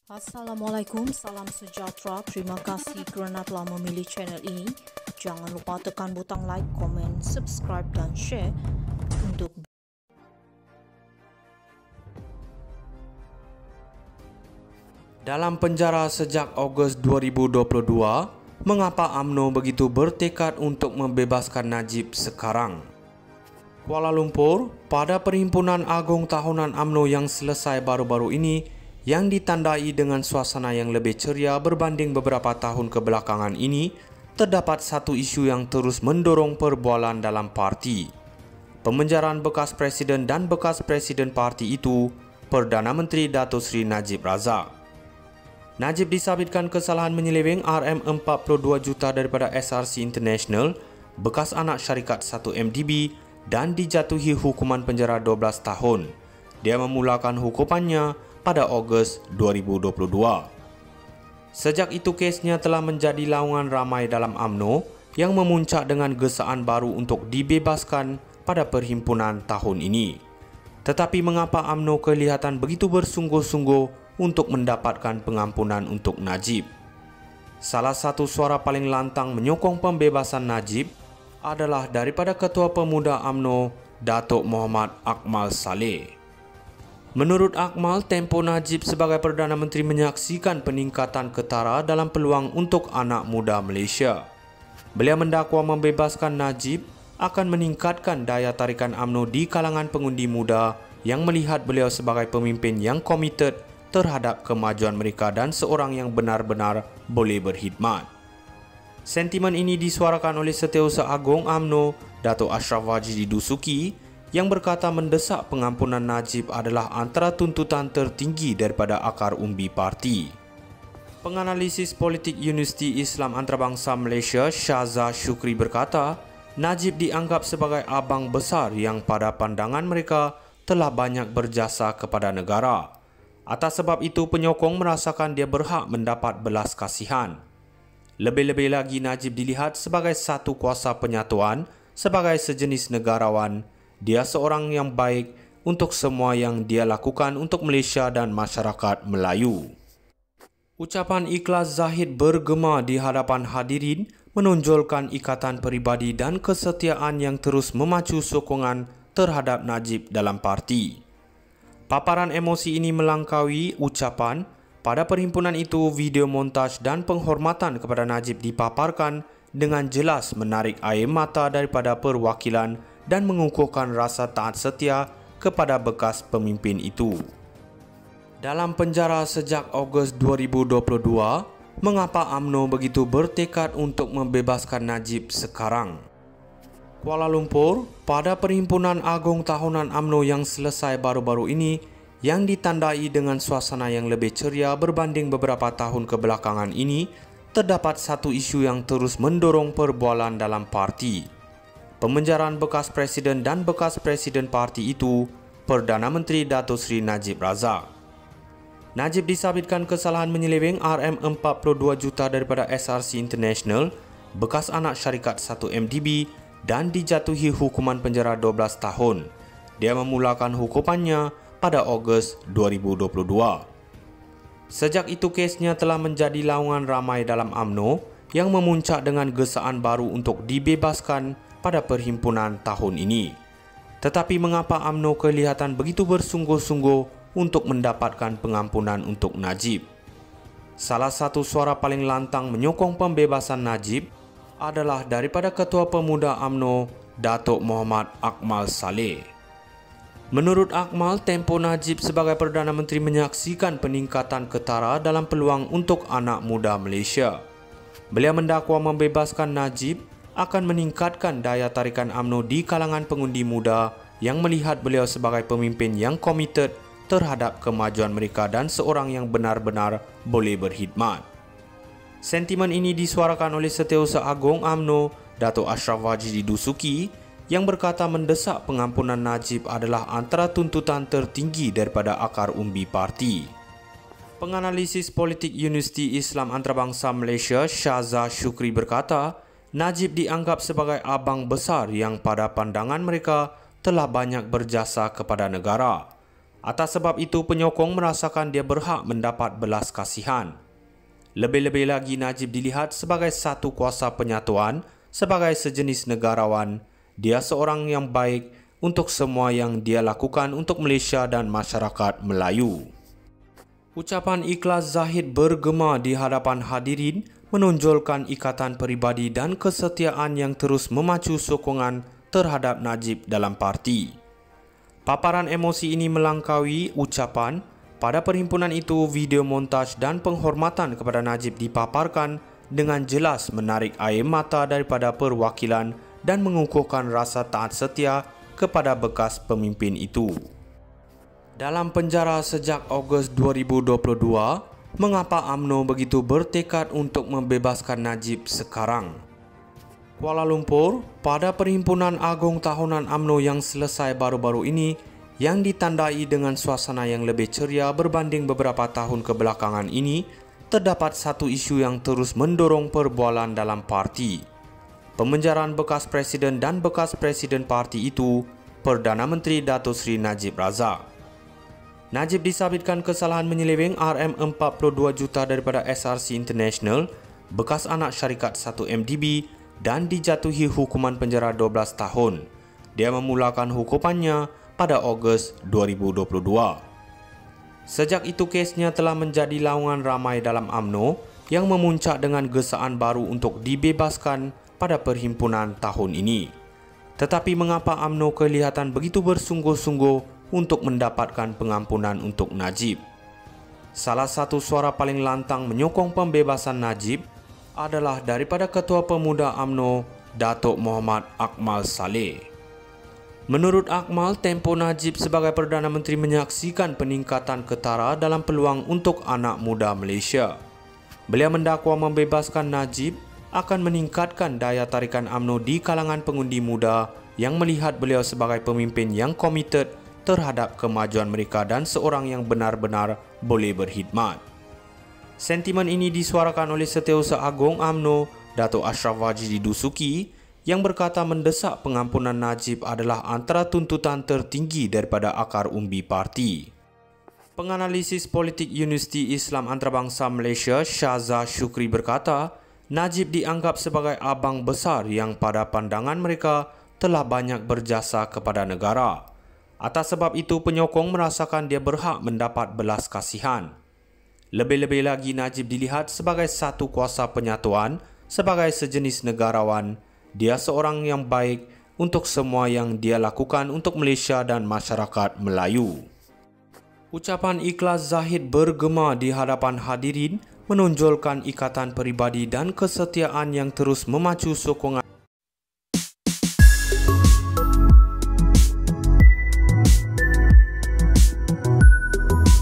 Assalamualaikum, salam sejahtera. Terima kasih kerana telah memilih channel ini. Jangan lupa tekan butang like, komen, subscribe dan share untuk Dalam penjara sejak Ogos 2022, mengapa UMNO begitu bertekad untuk membebaskan Najib sekarang? Kuala Lumpur, pada Perhimpunan Agung Tahunan UMNO yang selesai baru-baru ini, yang ditandai dengan suasana yang lebih ceria berbanding beberapa tahun kebelakangan ini, terdapat satu isu yang terus mendorong perbualan dalam parti. Pemenjaraan bekas presiden dan bekas presiden parti itu, Perdana Menteri Datuk Seri Najib Razak. Najib disabitkan kesalahan menyeleweng RM42 juta daripada SRC International, bekas anak syarikat 1MDB dan dijatuhi hukuman penjara 12 tahun. Dia memulakan hukumannya pada Ogos 2022. Sejak itu kesnya telah menjadi laungan ramai dalam UMNO yang memuncak dengan gesaan baru untuk dibebaskan pada perhimpunan tahun ini. Tetapi mengapa UMNO kelihatan begitu bersungguh-sungguh untuk mendapatkan pengampunan untuk Najib? Salah satu suara paling lantang menyokong pembebasan Najib adalah daripada Ketua Pemuda UMNO, Datuk Muhammad Akmal Saleh. Menurut Akmal, tempo Najib sebagai Perdana Menteri menyaksikan peningkatan ketara dalam peluang untuk anak muda Malaysia. Beliau mendakwa membebaskan Najib akan meningkatkan daya tarikan UMNO di kalangan pengundi muda yang melihat beliau sebagai pemimpin yang komited terhadap kemajuan mereka dan seorang yang benar-benar boleh berkhidmat. Sentimen ini disuarakan oleh Setiausaha Agung UMNO, Datuk Ashraf Wajidi Dusuki, yang berkata mendesak pengampunan Najib adalah antara tuntutan tertinggi daripada akar umbi parti. Penganalisis politik Universiti Islam Antarabangsa Malaysia, Syaza Syukri berkata, Najib dianggap sebagai abang besar yang pada pandangan mereka telah banyak berjasa kepada negara. Atas sebab itu, penyokong merasakan dia berhak mendapat belas kasihan. Lebih-lebih lagi, Najib dilihat sebagai satu kuasa penyatuan, sebagai sejenis negarawan. Dia seorang yang baik untuk semua yang dia lakukan untuk Malaysia dan masyarakat Melayu. Ucapan ikhlas Zahid bergema di hadapan hadirin menonjolkan ikatan peribadi dan kesetiaan yang terus memacu sokongan terhadap Najib dalam parti. Paparan emosi ini melangkaui ucapan. Pada perhimpunan itu, video montaj dan penghormatan kepada Najib dipaparkan dengan jelas menarik air mata daripada perwakilan dan mengukuhkan rasa taat setia kepada bekas pemimpin itu. Dalam penjara sejak Ogos 2022, mengapa UMNO begitu bertekad untuk membebaskan Najib sekarang? Kuala Lumpur, pada Perhimpunan Agung Tahunan UMNO yang selesai baru-baru ini, yang ditandai dengan suasana yang lebih ceria berbanding beberapa tahun kebelakangan ini, terdapat satu isu yang terus mendorong perbualan dalam parti. Pemenjaraan bekas presiden dan bekas presiden parti itu, Perdana Menteri Datuk Seri Najib Razak. Najib disabitkan kesalahan menyeleweng RM42 juta daripada SRC International, bekas anak syarikat 1MDB dan dijatuhi hukuman penjara 12 tahun. Dia memulakan hukumannya pada Ogos 2022. Sejak itu kesnya telah menjadi laungan ramai dalam UMNO yang memuncak dengan gesaan baru untuk dibebaskan pada perhimpunan tahun ini. Tetapi mengapa UMNO kelihatan begitu bersungguh-sungguh untuk mendapatkan pengampunan untuk Najib? Salah satu suara paling lantang menyokong pembebasan Najib adalah daripada Ketua Pemuda UMNO, Datuk Muhammad Akmal Saleh. Menurut Akmal, tempo Najib sebagai Perdana Menteri menyaksikan peningkatan ketara dalam peluang untuk anak muda Malaysia. Beliau mendakwa membebaskan Najib akan meningkatkan daya tarikan UMNO di kalangan pengundi muda yang melihat beliau sebagai pemimpin yang komited terhadap kemajuan mereka dan seorang yang benar-benar boleh berkhidmat. Sentimen ini disuarakan oleh Setiausaha Agung UMNO, Datuk Ashraf Wajidi Dusuki, yang berkata mendesak pengampunan Najib adalah antara tuntutan tertinggi daripada akar umbi parti. Penganalisis politik Universiti Islam Antarabangsa Malaysia, Syaza Syukri berkata, Najib dianggap sebagai abang besar yang pada pandangan mereka telah banyak berjasa kepada negara. Atas sebab itu, penyokong merasakan dia berhak mendapat belas kasihan. Lebih-lebih lagi, Najib dilihat sebagai satu kuasa penyatuan, sebagai sejenis negarawan. Dia seorang yang baik untuk semua yang dia lakukan untuk Malaysia dan masyarakat Melayu. Ucapan ikhlas Zahid bergema di hadapan hadirin menonjolkan ikatan peribadi dan kesetiaan yang terus memacu sokongan terhadap Najib dalam parti. Paparan emosi ini melangkaui ucapan. Pada perhimpunan itu, video montaj dan penghormatan kepada Najib dipaparkan dengan jelas menarik air mata daripada perwakilan dan mengukuhkan rasa taat setia kepada bekas pemimpin itu. Dalam penjara sejak Ogos 2022, mengapa UMNO begitu bertekad untuk membebaskan Najib sekarang? Kuala Lumpur, pada Perhimpunan Agung Tahunan UMNO yang selesai baru-baru ini, yang ditandai dengan suasana yang lebih ceria berbanding beberapa tahun kebelakangan ini, terdapat satu isu yang terus mendorong perbualan dalam parti. Pemenjaraan bekas presiden dan bekas presiden parti itu, Perdana Menteri Dato' Sri Najib Razak. Najib disabitkan kesalahan menyeleweng RM42 juta daripada SRC International, bekas anak syarikat 1MDB, dan dijatuhi hukuman penjara 12 tahun. Dia memulakan hukumannya pada Ogos 2022. Sejak itu, kesnya telah menjadi laungan ramai dalam UMNO yang memuncak dengan gesaan baru untuk dibebaskan pada perhimpunan tahun ini. Tetapi mengapa UMNO kelihatan begitu bersungguh-sungguh untuk mendapatkan pengampunan untuk Najib? Salah satu suara paling lantang menyokong pembebasan Najib adalah daripada Ketua Pemuda UMNO, Datuk Muhammad Akmal Saleh. Menurut Akmal, tempo Najib sebagai Perdana Menteri menyaksikan peningkatan ketara dalam peluang untuk anak muda Malaysia. Beliau mendakwa membebaskan Najib akan meningkatkan daya tarikan UMNO di kalangan pengundi muda yang melihat beliau sebagai pemimpin yang komited terhadap kemajuan mereka dan seorang yang benar-benar boleh berkhidmat. Sentimen ini disuarakan oleh Setiausaha Agung UMNO, Datuk Ashraf Wajidi Dusuki, yang berkata mendesak pengampunan Najib adalah antara tuntutan tertinggi daripada akar umbi parti. Penganalisis politik Universiti Islam Antarabangsa Malaysia, Syaza Syukri berkata, Najib dianggap sebagai abang besar yang pada pandangan mereka telah banyak berjasa kepada negara. Atas sebab itu, penyokong merasakan dia berhak mendapat belas kasihan. Lebih-lebih lagi, Najib dilihat sebagai satu kuasa penyatuan, sebagai sejenis negarawan. Dia seorang yang baik untuk semua yang dia lakukan untuk Malaysia dan masyarakat Melayu. Ucapan ikhlas Zahid bergema di hadapan hadirin menonjolkan ikatan peribadi dan kesetiaan yang terus memacu sokongan